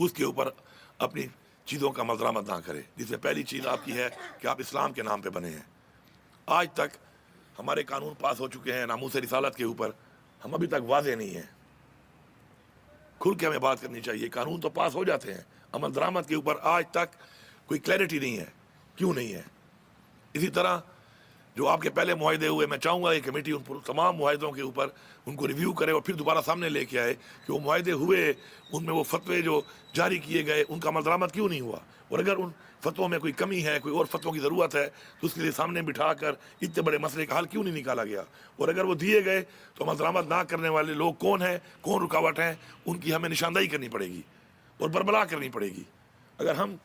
اس کے اوپر اپنی چیزوں کا عمل درآمد نہ کرے، جس میں پہلی چیز آپ کی ہے کہ آپ اسلام کے نام پہ بنے ہیں۔ آج تک ہمارے قانون پاس ہو چکے ہیں ناموس رسالت کے اوپر، ہم ابھی تک واضح نہیں ہیں۔ کھل کے ہمیں بات کرنی چاہیے، قانون تو پاس ہو جاتے ہیں، عمل درآمد کے اوپر آج تک کوئی کلیئرٹی نہیں ہے۔ کیوں نہیں ہے؟ اسی طرح جو آپ کے پہلے معاہدے ہوئے، میں چاہوں گا یہ کمیٹی ان تمام معاہدوں کے اوپر ان کو ریویو کرے اور پھر دوبارہ سامنے لے کے آئے کہ وہ معاہدے ہوئے، ان میں وہ فتوے جو جاری کیے گئے ان کا عمل درآمد کیوں نہیں ہوا، اور اگر ان فتووں میں کوئی کمی ہے، کوئی اور فتووں کی ضرورت ہے تو اس کے لیے سامنے بٹھا کر اتنے بڑے مسئلے کا حل کیوں نہیں نکالا گیا، اور اگر وہ دیے گئے تو عمل درآمد نہ کرنے والے لوگ کون ہیں، کون رکاوٹ ہیں، ان کی ہمیں نشاندہی کرنی پڑے گی اور بربلا کرنی پڑے گی۔ اگر ہم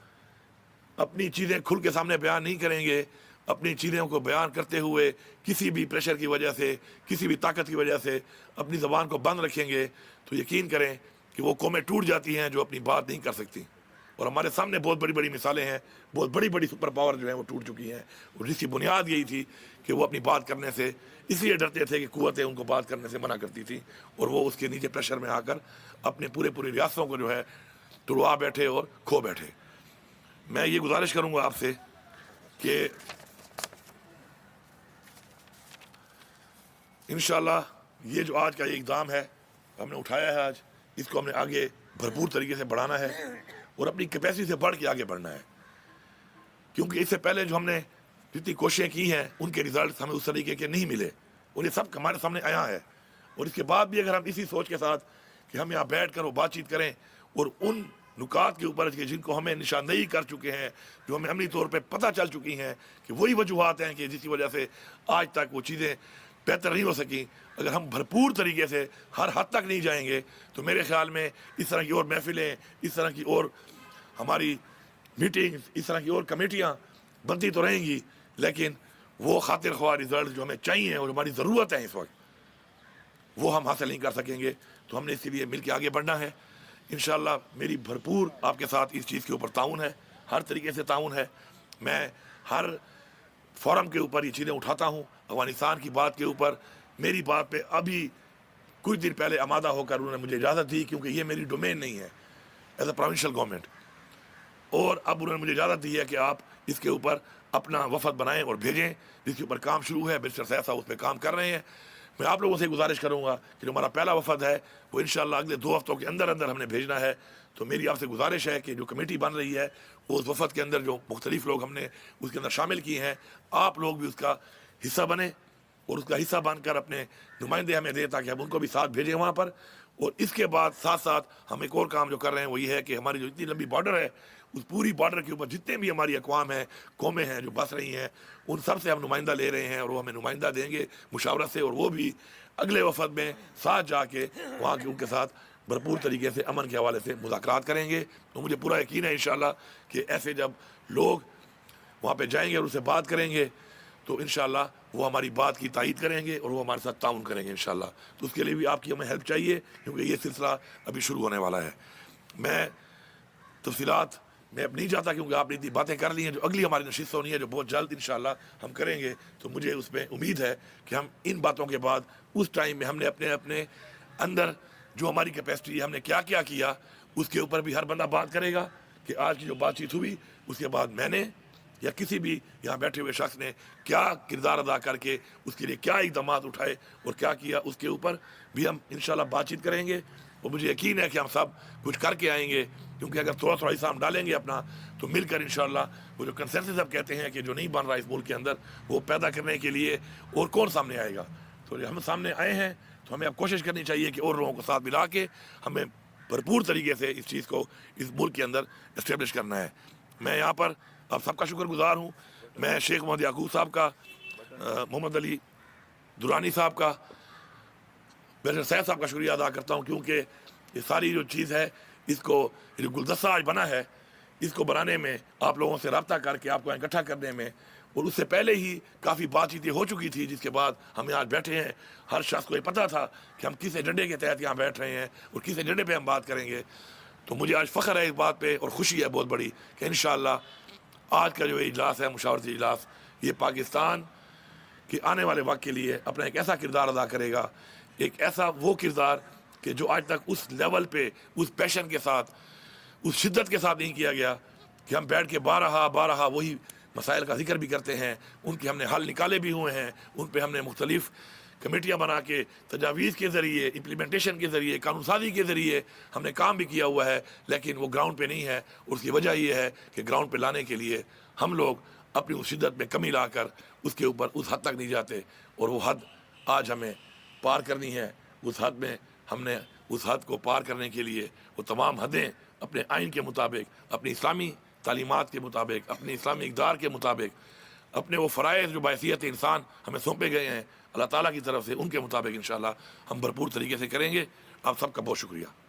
اپنی چیزیں کھل کے سامنے بیان نہیں کریں گے، اپنی چیزوں کو بیان کرتے ہوئے کسی بھی پریشر کی وجہ سے، کسی بھی طاقت کی وجہ سے اپنی زبان کو بند رکھیں گے تو یقین کریں کہ وہ قومیں ٹوٹ جاتی ہیں جو اپنی بات نہیں کر سکتی۔ اور ہمارے سامنے بہت بڑی بڑی مثالیں ہیں، بہت بڑی بڑی سپر پاور جو ہیں وہ ٹوٹ چکی ہیں، اور جس کی بنیاد یہی تھی کہ وہ اپنی بات کرنے سے اس لیے ڈرتے تھے کہ قوتیں ان کو بات کرنے سے منع کرتی تھی، اور وہ اس کے نیچے پریشر میں آ کر اپنے پوری ریاستوں کو جو ہے تڑوا بیٹھے اور کھو بیٹھے۔ میں یہ گزارش کروں گا آپ سے کہ انشاءاللہ یہ جو آج کا یہ اقدام ہے ہم نے اٹھایا ہے، آج اس کو ہم نے آگے بھرپور طریقے سے بڑھانا ہے اور اپنی کیپیسٹی سے بڑھ کے آگے بڑھنا ہے، کیونکہ اس سے پہلے جو ہم نے جتنی کوششیں کی ہیں ان کے ریزلٹس ہمیں اس طریقے کے نہیں ملے، اور یہ سب ہمارے سامنے آیا ہے۔ اور اس کے بعد بھی اگر ہم اسی سوچ کے ساتھ کہ ہم یہاں بیٹھ کر وہ بات چیت کریں اور ان نکات کے اوپر جن کو ہمیں نشاندہی کر چکے ہیں، جو ہمیں عملی طور پہ پتہ چل چکی ہیں کہ وہی وجوہات ہیں کہ جس کی وجہ سے آج تک وہ چیزیں بہتر نہیں ہو سکیں، اگر ہم بھرپور طریقے سے ہر حد تک نہیں جائیں گے تو میرے خیال میں اس طرح کی اور محفلیں، اس طرح کی اور ہماری میٹنگز، اس طرح کی اور کمیٹیاں بنتی تو رہیں گی، لیکن وہ خاطر خواہ ریزلٹ جو ہمیں چاہیے اور ہماری ضرورت ہے اس وقت وہ ہم حاصل نہیں کر سکیں گے۔ تو ہم نے اسی لیے مل کے آگے بڑھنا ہے۔ انشاءاللہ میری بھرپور آپ کے ساتھ اس چیز کے اوپر تعاون ہے، ہر طریقے سے تعاون ہے۔ میں ہر فورم کے اوپر یہ چیزیں اٹھاتا ہوں، افغانستان کی بات کے اوپر میری بات پہ ابھی کچھ دن پہلے آمادہ ہو کر انہوں نے مجھے اجازت دی، کیونکہ یہ میری ڈومین نہیں ہے ایز اے پروونشل گورنمنٹ، اور اب انہوں نے مجھے اجازت دی ہے کہ آپ اس کے اوپر اپنا وفد بنائیں اور بھیجیں، جس کے اوپر کام شروع ہے۔ مسٹر سیف صاحب اس پہ کام کر رہے ہیں۔ میں آپ لوگوں سے گزارش کروں گا کہ جو ہمارا پہلا وفد ہے وہ انشاءاللہ اگلے 2 ہفتوں کے اندر ہم نے بھیجنا ہے۔ تو میری آپ سے گزارش ہے کہ جو کمیٹی بن رہی ہے وہ اس وفد کے اندر جو مختلف لوگ ہم نے اس کے اندر شامل کیے ہیں، آپ لوگ بھی اس کا حصہ بنیں اور اس کا حصہ بن کر اپنے نمائندے ہمیں دیں تاکہ ہم ان کو بھی ساتھ بھیجیں وہاں پر۔ اور اس کے بعد ساتھ ساتھ ہم ایک اور کام جو کر رہے ہیں وہ یہ ہے کہ ہماری جو اتنی لمبی بارڈر ہے اس پوری بارڈر کے اوپر جتنے بھی ہماری اقوام ہیں، قومیں ہیں جو بس رہی ہیں، ان سب سے ہم نمائندہ لے رہے ہیں، اور وہ ہمیں نمائندہ دیں گے مشاورت سے، اور وہ بھی اگلے وفد میں ساتھ جا کے وہاں کے ان کے ساتھ بھرپور طریقے سے امن کے حوالے سے مذاکرات کریں گے۔ تو مجھے پورا یقین ہے انشاءاللہ کہ ایسے جب لوگ وہاں پہ جائیں گے اور ان سے بات کریں گے تو انشاءاللہ وہ ہماری بات کی تائید کریں گے اور وہ ہمارے ساتھ تعاون کریں گے انشاءاللہ۔ تو اس کے لیے بھی آپ کی ہمیں ہیلپ چاہیے، کیونکہ یہ سلسلہ ابھی شروع ہونے والا ہے۔ میں تفصیلات میں اب نہیں جاتا، کیونکہ آپ نے اتنی باتیں کر لی ہیں۔ جو اگلی ہماری نشست ہونی ہے جو بہت جلد انشاءاللہ ہم کریں گے، تو مجھے اس میں امید ہے کہ ہم ان باتوں کے بعد اس ٹائم میں ہم نے اپنے اندر جو ہماری کیپیسٹی ہے، ہم نے کیا کیا اس کے اوپر بھی ہر بندہ بات کرے گا کہ آج کی جو بات چیت ہوئی اس کے بعد میں نے یا کسی بھی یہاں بیٹھے ہوئے شخص نے کیا کردار ادا کر کے اس کے لیے کیا اقدامات اٹھائے اور کیا کیا، اس کے اوپر بھی ہم انشاءاللہ بات چیت کریں گے۔ اور مجھے یقین ہے کہ ہم سب کچھ کر کے آئیں گے، کیونکہ اگر تھوڑا حصہ ہم ڈالیں گے اپنا تو مل کر انشاءاللہ وہ جو کنسنسس اب کہتے ہیں کہ جو نہیں بن رہا اس ملک کے اندر، وہ پیدا کرنے کے لیے اور کون سامنے آئے گا۔ تو ہم سامنے آئے ہیں تو ہمیں اب کوشش کرنی چاہیے کہ اور لوگوں کو ساتھ ملا کے ہمیں بھرپور طریقے سے اس چیز کو اس ملک کے اندر اسٹیبلش کرنا ہے۔ میں یہاں پر آپ سب کا شکر گزار ہوں۔ میں شیخ محمد یعقوب صاحب کا، محمد علی درانی صاحب کا، بیرسٹر سید صاحب کا شکریہ ادا کرتا ہوں، کیونکہ یہ ساری جو چیز ہے اس کو جو گلدستہ آج بنا ہے اس کو بنانے میں آپ لوگوں سے رابطہ کر کے آپ کو اکٹھا کرنے میں، اور اس سے پہلے ہی کافی بات چیتیں ہو چکی تھی، جس کے بعد ہم یہاں بیٹھے ہیں۔ ہر شخص کو یہ پتہ تھا کہ ہم کس ایجنڈے کے تحت یہاں بیٹھ رہے ہیں اور کس ایجنڈے پہ ہم بات کریں گے۔ تو مجھے آج فخر ہے اس بات پہ اور خوشی ہے بہت بڑی کہ انشاءاللہ آج کا جو اجلاس ہے مشاورتی اجلاس، یہ پاکستان کہ آنے والے وقت کے لیے اپنا ایک ایسا کردار ادا کرے گا، ایک ایسا وہ کردار کہ جو آج تک اس لیول پہ اس پیشن کے ساتھ اس شدت کے ساتھ نہیں کیا گیا کہ ہم بیٹھ کے بارہا وہی مسائل کا ذکر بھی کرتے ہیں، ان کے ہم نے حل نکالے بھی ہوئے ہیں، ان پہ ہم نے مختلف کمیٹیاں بنا کے تجاویز کے ذریعے، امپلیمنٹیشن کے ذریعے، قانون سازی کے ذریعے ہم نے کام بھی کیا ہوا ہے، لیکن وہ گراؤنڈ پہ نہیں ہے۔ اس کی وجہ یہ ہے کہ گراؤنڈ پہ لانے کے لیے ہم لوگ اپنی اس شدت میں کمی لا کر اس کے اوپر اس حد تک نہیں جاتے، اور وہ حد آج ہمیں پار کرنی ہے۔ اس حد میں ہم نے اس حد کو پار کرنے کے لیے وہ تمام حدیں اپنے آئین کے مطابق، اپنی اسلامی تعلیمات کے مطابق، اپنی اسلامی اقدار کے مطابق، اپنے وہ فرائض جو بحیثیت انسان ہمیں سونپے گئے ہیں اللہ تعالیٰ کی طرف سے، ان کے مطابق انشاءاللہ ہم بھرپور طریقے سے کریں گے۔ آپ سب کا بہت شکریہ۔